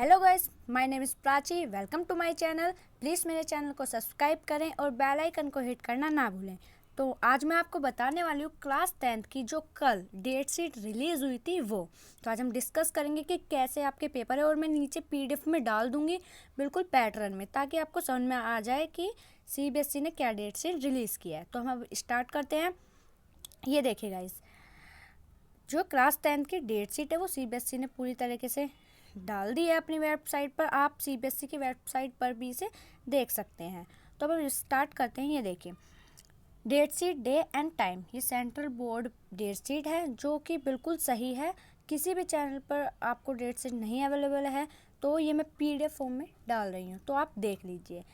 Hello guys, my name is Prachi. Welcome to my channel. Please मेरे channel को subscribe करें और बेल आइकन को हिट करना ना भूलें। तो आज मैं आपको बताने वाली हूँ क्लास 10th की जो कल डेट शीट रिलीज़ हुई थी वो। तो आज हम डिस्कस करेंगे कि कैसे आपके पेपर है और मैं नीचे पीडीएफ में डाल दूँगी बिल्कुल पैटर्न में, ताकि आपको समझ में आ जाए कि सीबीएसई ने क्या डेट शीट रिलीज़ किया है। तो हम अब स्टार्ट करते हैं। ये देखिए गाइस, जो क्लास 10th की डेट शीट है वो सीबीएसई ने पूरी तरीके से डाल दी है अपनी वेबसाइट पर। आप सीबीएसई की वेबसाइट पर भी इसे देख सकते हैं। तो अब हम स्टार्ट करते हैं। ये देखिए, date sheet day and time, ये सेंट्रल बोर्ड डेट शीट है जो कि बिल्कुल सही है। किसी भी चैनल पर आपको डेट शीट नहीं अवेलेबल है, तो ये मैं पीडीएफ फॉर्म में डाल रही हूँ, तो आप देख लीजिए।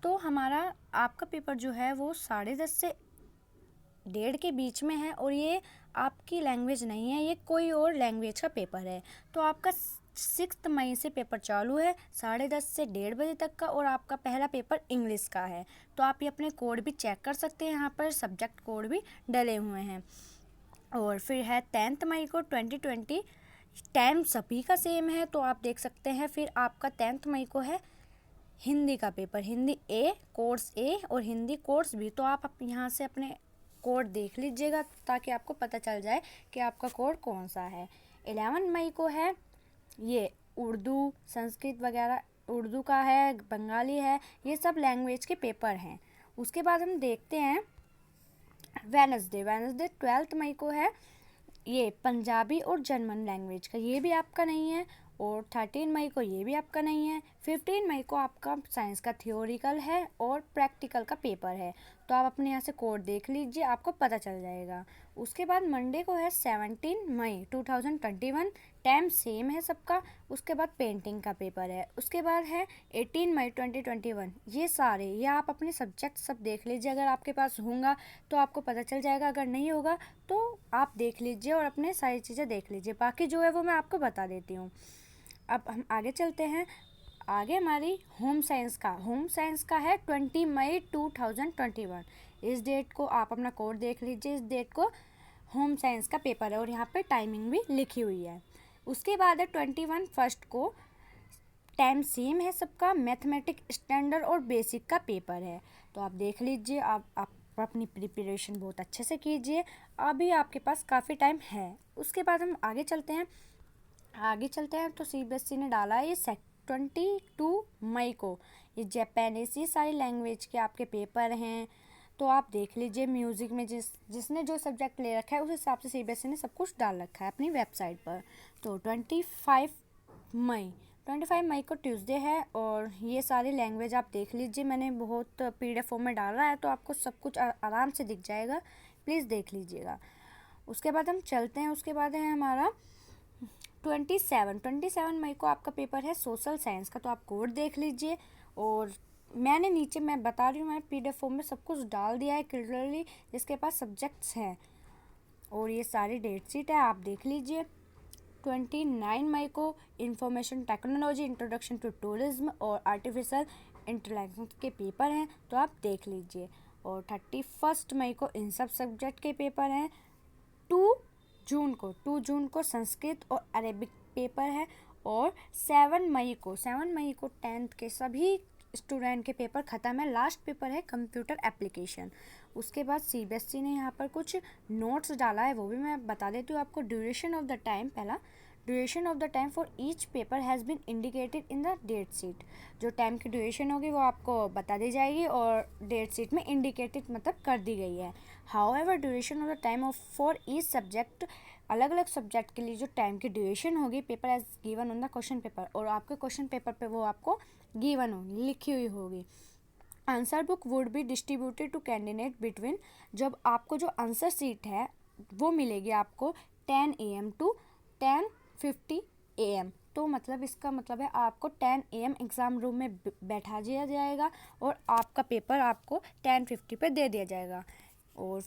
तो हमारा आपका पेपर जो है वो 10:30 से 1:30 के बीच में है और ये आपकी लैंग्वेज नहीं है, ये कोई और लैंग्वेज का पेपर है। तो आपका 6 मई से पेपर चालू है 10:30 से 1:30 बजे तक का, और आपका पहला पेपर इंग्लिश का है। तो आप ये अपने कोड भी चेक कर सकते हैं, यहाँ पर सब्जेक्ट कोड भी डले हुए हैं। और फिर है 10 मई को 2020, टाइम सभी का सेम है, तो आप देख सकते हैं। फिर आपका 10 मई को है हिंदी का पेपर, हिंदी ए कोर्स ए और हिंदी कोर्स बी। तो आप यहाँ से अपने कोड देख लीजिएगा ताकि आपको पता चल जाए कि आपका कोड कौन सा है। 11 मई को है ये उर्दू, संस्कृत वगैरह, उर्दू का है, बंगाली है, ये सब लैंग्वेज के पेपर हैं। उसके बाद हम देखते हैं वेनसडे 12 मई को है ये पंजाबी और जर्मन लैंग्वेज का, ये भी आपका नहीं है। और 13 मई को ये भी आपका नहीं है। 15 मई को आपका साइंस का थियोरिकल है और प्रैक्टिकल का पेपर है। तो आप अपने यहाँ से कोड देख लीजिए, आपको पता चल जाएगा। उसके बाद मंडे को है 17 मई 2021, टाइम सेम है सबका। उसके बाद पेंटिंग का पेपर है। उसके बाद है 18 मई 2021। ये सारे, ये आप अपने सब्जेक्ट सब देख लीजिए, अगर आपके पास होगा तो आपको पता चल जाएगा, अगर नहीं होगा तो आप देख लीजिए और अपने सारी चीज़ें देख लीजिए। बाकी जो है वो मैं आपको बता देती हूँ। अब हम आगे चलते हैं। आगे हमारी होम साइंस का है 20 मई 2021। इस डेट को आप अपना कोड देख लीजिए। इस डेट को होम साइंस का पेपर है और यहाँ पे टाइमिंग भी लिखी हुई है। उसके बाद है 21 फर्स्ट को, टाइम सेम है सबका, मैथमेटिक स्टैंडर्ड और बेसिक का पेपर है। तो आप देख लीजिए, आप अपनी प्रिपरेशन बहुत अच्छे से कीजिए, अभी आपके पास काफ़ी टाइम है। उसके बाद हम आगे चलते हैं। तो सीबीएसई ने डाला है ये 22 मई को ये जापानीज, ये सारी लैंग्वेज के आपके पेपर हैं। तो आप देख लीजिए, म्यूज़िक में जिसने जो सब्जेक्ट ले रखा है उस हिसाब से सीबीएसई ने सब कुछ डाल रखा है अपनी वेबसाइट पर। तो 25 मई को ट्यूसडे है और ये सारी लैंग्वेज आप देख लीजिए। मैंने बहुत पीडीएफ फॉर्म में डाला है, तो आपको सब कुछ आराम से दिख जाएगा, प्लीज़ देख लीजिएगा। उसके बाद हम चलते हैं। उसके बाद है हमारा 27 मई को आपका पेपर है सोशल साइंस का। तो आप कोड देख लीजिए, और मैंने नीचे, मैं बता रही हूँ, मैंने पीडीएफ फॉर्म में सब कुछ डाल दिया है क्लियरली, जिसके पास सब्जेक्ट्स हैं, और ये सारी डेट शीट है, आप देख लीजिए। 29 मई को information technology, introduction to tourism और आर्टिफिशियल इंटेलिजेंस के पेपर हैं, तो आप देख लीजिए। और 31 मई को इन सब सब्जेक्ट के पेपर हैं। 2 जून को संस्कृत और अरेबिक पेपर है। और 7 मई को 10th के सभी स्टूडेंट के पेपर ख़त्म है। लास्ट पेपर है कंप्यूटर एप्लीकेशन। उसके बाद सीबीएसई ने यहाँ पर कुछ नोट्स डाला है, वो भी मैं बता देती हूँ आपको। ड्यूरेशन ऑफ द टाइम, पहला, duration of the time for each paper has been indicated in the date sheet. जो टाइम की ड्यूरेशन होगी वो आपको बता दी जाएगी और डेट शीट में इंडिकेटेड मतलब कर दी गई है। However duration of the time of for each subject, अलग अलग सब्जेक्ट के लिए जो टाइम की ड्यूरेशन होगी, paper as given on the question paper, और आपके क्वेश्चन पेपर पे वो आपको गिवन होगी, लिखी हुई होगी। Answer book would be distributed to candidate between, जब आपको जो आंसर सीट है वो मिलेगी आपको 10 AM टू 10:50 AM। तो मतलब इसका मतलब है आपको 10 AM एग्ज़ाम रूम में बैठा दिया जाएगा और आपका पेपर आपको 10:50 पे दे दिया जाएगा। और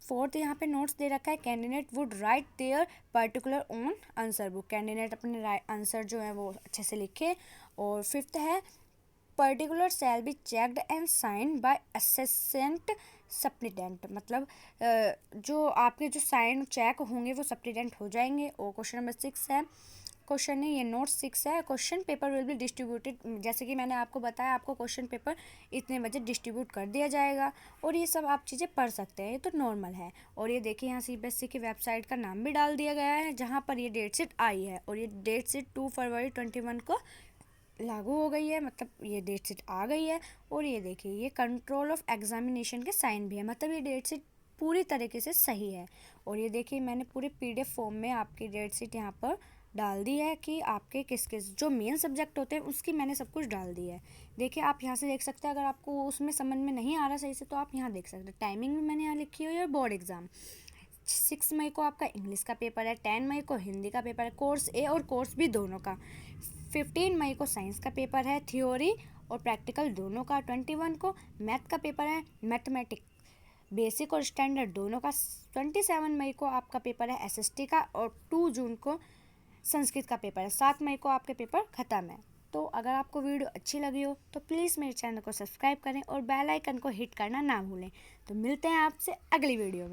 फोर्थ यहाँ पे नोट्स दे रखा है, candidate would write their particular on answer book, candidate अपने आंसर जो है वो अच्छे से लिखे। और फिफ्थ है, particular shall be checked and sign by assistant superintendent, मतलब जो आपके जो साइन चेक होंगे वो सप्लीडेंट हो जाएंगे। और क्वेश्चन नंबर 6 है, क्वेश्चन है, ये नोट 6 है। Question paper will be distributed, जैसे कि मैंने आपको बताया, आपको क्वेश्चन पेपर इतने बजे डिस्ट्रीब्यूट कर दिया जाएगा। और ये सब आप चीज़ें पढ़ सकते हैं, ये तो नॉर्मल है। और ये देखिए यहाँ CBSE की वेबसाइट का नाम भी डाल दिया गया है जहाँ पर ये डेट शीट आई है। और ये डेट शीट 2 फरवरी 21 को लागू हो गई है, मतलब ये डेट शीट आ गई है। और ये देखिए ये कंट्रोल ऑफ एग्जामिनेशन के साइन भी है, मतलब ये डेट शीट पूरी तरीके से सही है। और ये देखिए मैंने पूरे PDF फॉर्म में आपकी डेट शीट यहाँ पर डाल दी है कि आपके किस किस जो मेन सब्जेक्ट होते हैं उसकी मैंने सब कुछ डाल दी है। देखिए आप यहाँ से देख सकते हैं, अगर आपको उसमें समझ में नहीं आ रहा सही से तो आप यहाँ देख सकते हैं। टाइमिंग भी मैंने यहाँ लिखी हुई है। बोर्ड एग्ज़ाम 6 मई को आपका इंग्लिश का पेपर है, 10 मई को हिंदी का पेपर है, कोर्स ए और कोर्स बी दोनों का। 15 मई को साइंस का पेपर है, थ्योरी और प्रैक्टिकल दोनों का। 21 को मैथ का पेपर है, मैथमेटिक्स बेसिक और स्टैंडर्ड दोनों का। 27 मई को आपका पेपर है SST का, और 2 जून को संस्कृत का पेपर है। 7 मई को आपके पेपर ख़त्म है। तो अगर आपको वीडियो अच्छी लगी हो तो प्लीज़ मेरे चैनल को सब्सक्राइब करें और बेल आइकन को हिट करना ना भूलें। तो मिलते हैं आपसे अगली वीडियो में।